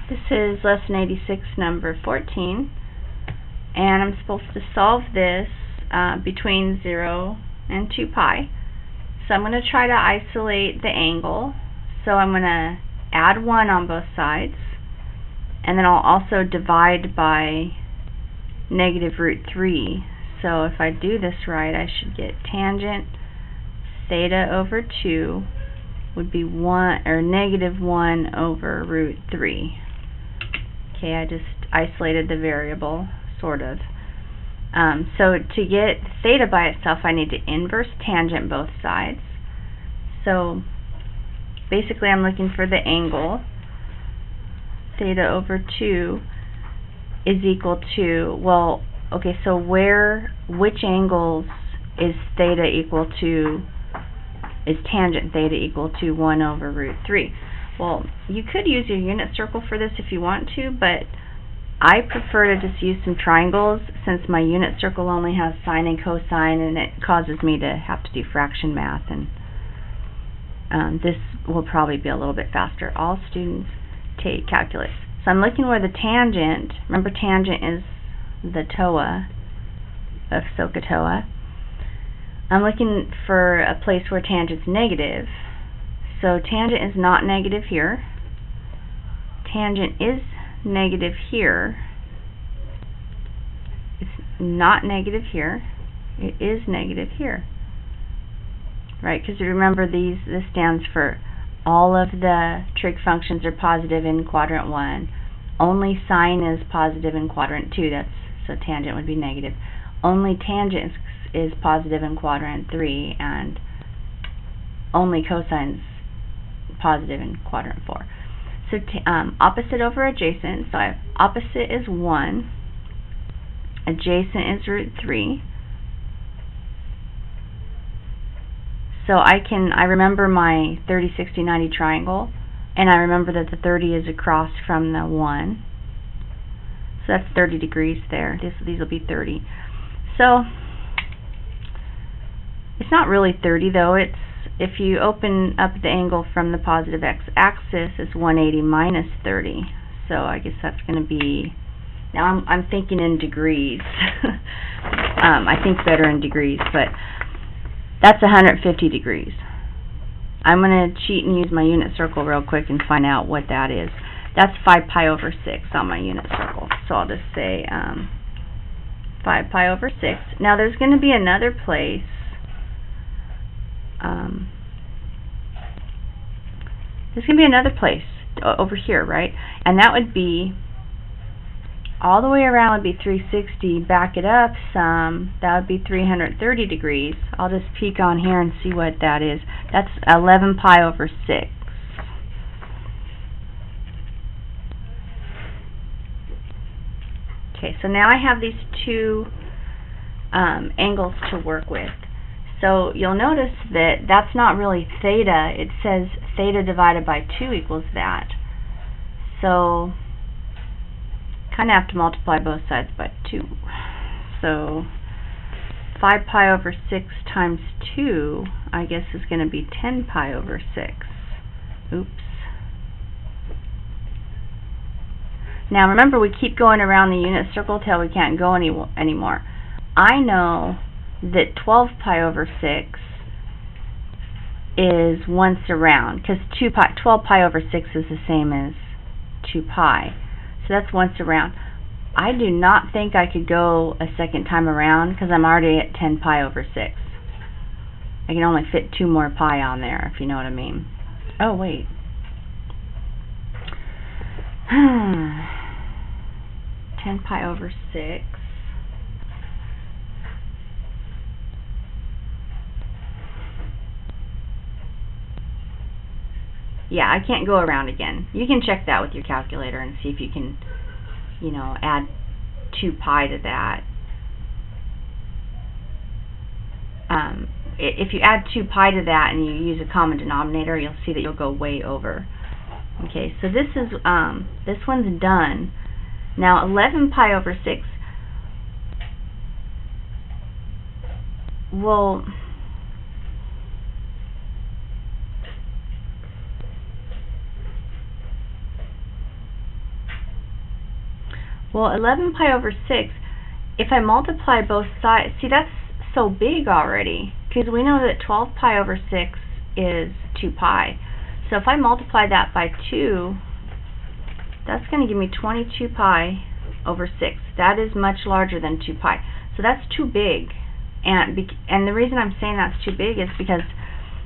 This is lesson 86, number 14, and I'm supposed to solve this between 0 and 2 pi. So I'm going to try to isolate the angle. So I'm going to add 1 on both sides, and then I'll also divide by negative root 3. So if I do this right, I should get tangent theta over 2 would be negative 1 over root 3. Okay, I just isolated the variable, sort of. So to get theta by itself, I need to inverse tangent both sides. So basically I'm looking for the angle. Theta over 2 is equal to, well, okay, so which angles is theta equal to, is tangent theta equal to 1 over root 3? Well, you could use your unit circle for this if you want to, but I prefer to just use some triangles since my unit circle only has sine and cosine, and it causes me to have to do fraction math, and this will probably be a little bit faster. All students take calculus. So I'm looking where the tangent, remember tangent is the TOA of SOHCAHTOA. I'm looking for a place where tangent's negative. So tangent is not negative here. Tangent is negative here. It's not negative here. It is negative here. Right, because remember this stands for all of the trig functions are positive in quadrant 1. Only sine is positive in quadrant 2. So tangent would be negative. Only tangent is positive in quadrant 3, and only cosine is positive in quadrant 4. So opposite over adjacent, so I have opposite is 1, adjacent is root 3. So I remember my 30, 60, 90 triangle, and I remember that the 30 is across from the 1. So that's 30 degrees there. These will be 30. So it's not really 30 though. It's, if you open up the angle from the positive x-axis, it's 180 minus 30. So I guess that's going to be, now I'm thinking in degrees. I think better in degrees, but that's 150 degrees. I'm going to cheat and use my unit circle real quick and find out what that is. That's 5 pi over 6 on my unit circle. So I'll just say 5 pi over 6. Now there's going to be another place. There's going to be another place over here, right? And that would be, all the way around would be 360. Back it up some, that would be 330 degrees. I'll just peek on here and see what that is. That's 11 pi over 6. Okay, so now I have these two angles to work with. So you'll notice that that's not really theta. It says theta divided by 2 equals that. So kind of have to multiply both sides by 2. So 5 pi over 6 times 2, I guess, is going to be 10 pi over 6. Oops. Now remember, we keep going around the unit circle till we can't go anymore. I know that 12 pi over 6 is once around, because 12 pi over 6 is the same as 2 pi. So that's once around. I do not think I could go a second time around because I'm already at 10 pi over 6. I can only fit 2 more pi on there, if you know what I mean. Oh, wait. 10 pi over 6. Yeah, I can't go around again. You can check that with your calculator and see if you can, you know, add 2 pi to that. If you add 2 pi to that and you use a common denominator, you'll see that you'll go way over. Okay, so this one's done. Now 11 pi over 6, well, Well, 11 pi over 6, if I multiply both sides, see, that's so big already, because we know that 12 pi over 6 is 2 pi. So if I multiply that by 2, that's going to give me 22 pi over 6. That is much larger than 2 pi. So that's too big. And the reason I'm saying that's too big is because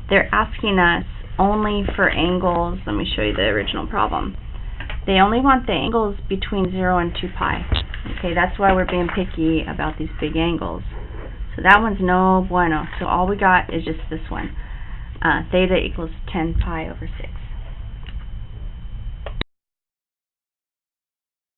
they're asking us only for angles. Let me show you the original problem. They only want the angles between 0 and 2 pi. Okay, that's why we're being picky about these big angles. So that one's no bueno. So all we got is just this one. Theta equals 10 pi over 6.